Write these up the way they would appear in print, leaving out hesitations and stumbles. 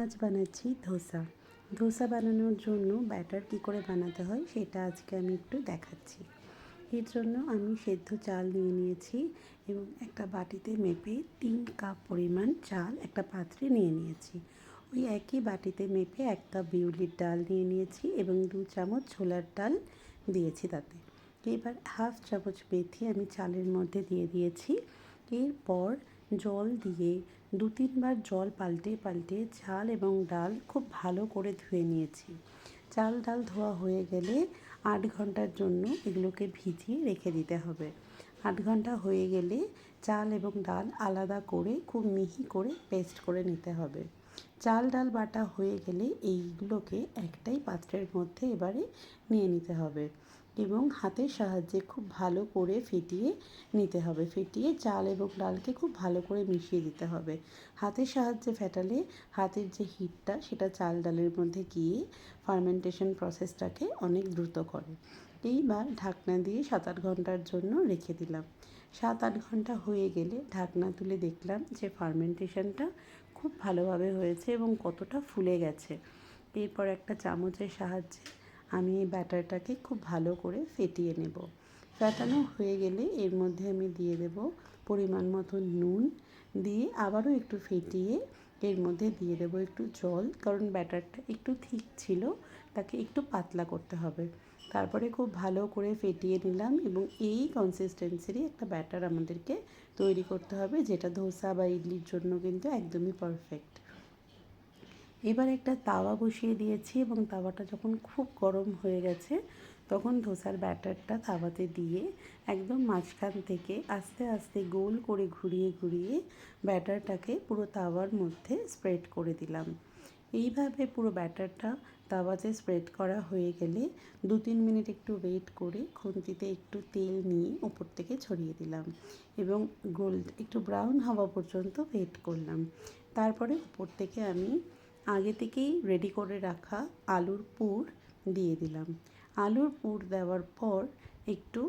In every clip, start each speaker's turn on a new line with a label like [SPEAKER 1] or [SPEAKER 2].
[SPEAKER 1] আজ বানাচ্ছি ধোসা। ধোসা বানানোর জন্য ব্যাটার কী করে বানাতে হয় সেটা আজকে আমি একটু দেখাচ্ছি। এর জন্য আমি সেদ্ধ চাল নিয়ে নিয়েছি এবং একটা বাটিতে মেপে 3 কাপ পরিমাণ চাল একটা পাত্রে নিয়ে নিয়েছি। ওই একই বাটিতে মেপে 1 কাপ বিউলির ডাল নিয়ে নিয়েছি এবং 2 চামচ ছোলার ডাল দিয়েছি তাতে। এবার হাফ চামচ মেথি আমি চালের মধ্যে দিয়ে দিয়েছি। এরপর জল দিয়ে 2-3 বার জল পাল্টে পাল্টে চাল এবং ডাল খুব ভালো করে ধুয়ে নিয়েছি। চাল ডাল ধোয়া হয়ে গেলে 8 ঘন্টার জন্য এগুলোকে ভিজিয়ে রেখে দিতে হবে। 8 ঘন্টা হয়ে গেলে চাল এবং ডাল আলাদা করে খুব মিহি করে পেস্ট করে নিতে হবে। চাল ডাল বাটা হয়ে গেলে এইগুলোকে একটাই পাত্রের মধ্যে এবারে নিয়ে নিতে হবে এবং হাতের সাহায্যে খুব ভালো করে ফেটিয়ে নিতে হবে। ফেটিয়ে চাল এবং ডালকে খুব ভালো করে মিশিয়ে দিতে হবে। হাতের সাহায্যে ফেটালে হাতের যে হিটটা সেটা চাল ডালের মধ্যে গিয়ে ফার্মেন্টেশন প্রসেসটাকে অনেক দ্রুত করে। এইবার ঢাকনা দিয়ে 7-8 ঘন্টার জন্য রেখে দিলাম। 7-8 ঘন্টা হয়ে গেলে ঢাকনা তুলে দেখলাম যে ফার্মেন্টেশনটা খুব ভালোভাবে হয়েছে এবং কতটা ফুলে গেছে। এরপর একটা চামচের সাহায্যে আমি এই ব্যাটারটাকে খুব ভালো করে ফেটিয়ে নেব। ফেটানো হয়ে গেলে এর মধ্যে আমি দিয়ে দেব পরিমাণ মতো নুন, দিয়ে আবারও একটু ফেটিয়ে এর মধ্যে দিয়ে দেব একটু জল, কারণ ব্যাটারটা একটু থিক ছিল, তাকে একটু পাতলা করতে হবে। তারপরে খুব ভালো করে ফেটিয়ে নিলাম এবং এই কনসিস্টেন্সিরই একটা ব্যাটার আমাদেরকে তৈরি করতে হবে, যেটা ধোসা বা ইডলির জন্য কিন্তু একদমই পারফেক্ট। এবার একটা তাওয়া বসিয়ে দিয়েছি এবং তাওয়াটা যখন খুব গরম হয়ে গেছে তখন ধোসার ব্যাটারটা তাওয়াতে দিয়ে একদম মাঝখান থেকে আস্তে আস্তে গোল করে ঘুরিয়ে ঘুরিয়ে ব্যাটারটাকে পুরো তাওয়ার মধ্যে স্প্রেড করে দিলাম। এইভাবে পুরো ব্যাটারটা তাওয়াতে স্প্রেড করা হয়ে গেলে 2-3 মিনিট একটু ওয়েট করে খুন্তিতে একটু তেল নিয়ে উপর থেকে ছড়িয়ে দিলাম এবং একটু ব্রাউন হওয়া পর্যন্ত ওয়েট করলাম। তারপরে উপর থেকে আমি আগে থেকেই রেডি করে রাখা আলুর পুর দিয়ে দিলাম। আলুর পুর দেওয়ার পর একটু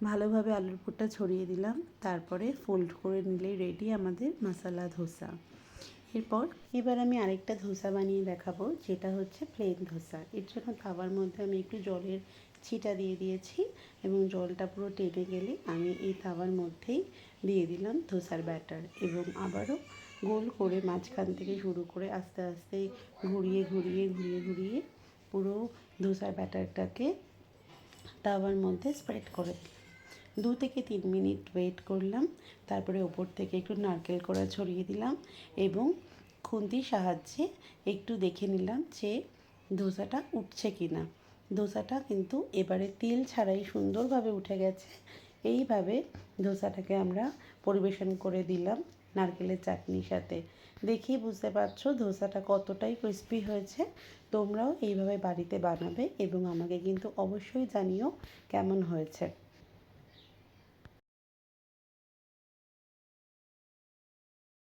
[SPEAKER 1] ভালোভাবে আলুর পুরটা ছড়িয়ে দিলাম। তারপরে ফোল্ড করে নিলেই রেডি আমাদের মশলা ধোসা। এবার আমি আরেকটা ধোসা বানিয়ে দেখাবো, যেটা হচ্ছে প্লেন ধোসা। এর জন্য তাওয়ার মধ্যে আমি একটু জলের ছিটা দিয়ে দিয়েছি এবং জলটা পুরো টেনে গেলে আমি এই তাওয়ার মধ্যেই দিয়ে দিলাম ধোসার ব্যাটার এবং আবারও গোল করে মাঝখান থেকে শুরু করে আস্তে আস্তে ঘুরিয়ে ঘুরিয়ে ঘুরিয়ে ঘুরিয়ে পুরো ধোসার ব্যাটারটাকে তাওয়ার মধ্যে স্প্রেড করে দিলাম। 2-3 মিনিট ওয়েট করলাম। তারপরে ওপর থেকে একটু নারকেল কোড়া ছড়িয়ে দিলাম এবং খুন্তির সাহায্যে একটু দেখে নিলাম যে ধোসাটা উঠছে কি না। ধোসাটা কিন্তু এবারে তেল ছাড়াই সুন্দরভাবে উঠে গেছে। এইভাবে ধোসাটাকে আমরা পরিবেশন করে দিলাম নারকেলের চাটনির সাথে। দেখেই বুঝতে পারছো ধোসাটা কতটাই ক্রিস্পি হয়েছে। তোমরাও এইভাবে বাড়িতে বানাবে এবং আমাকে কিন্তু অবশ্যই জানিও কেমন হয়েছে।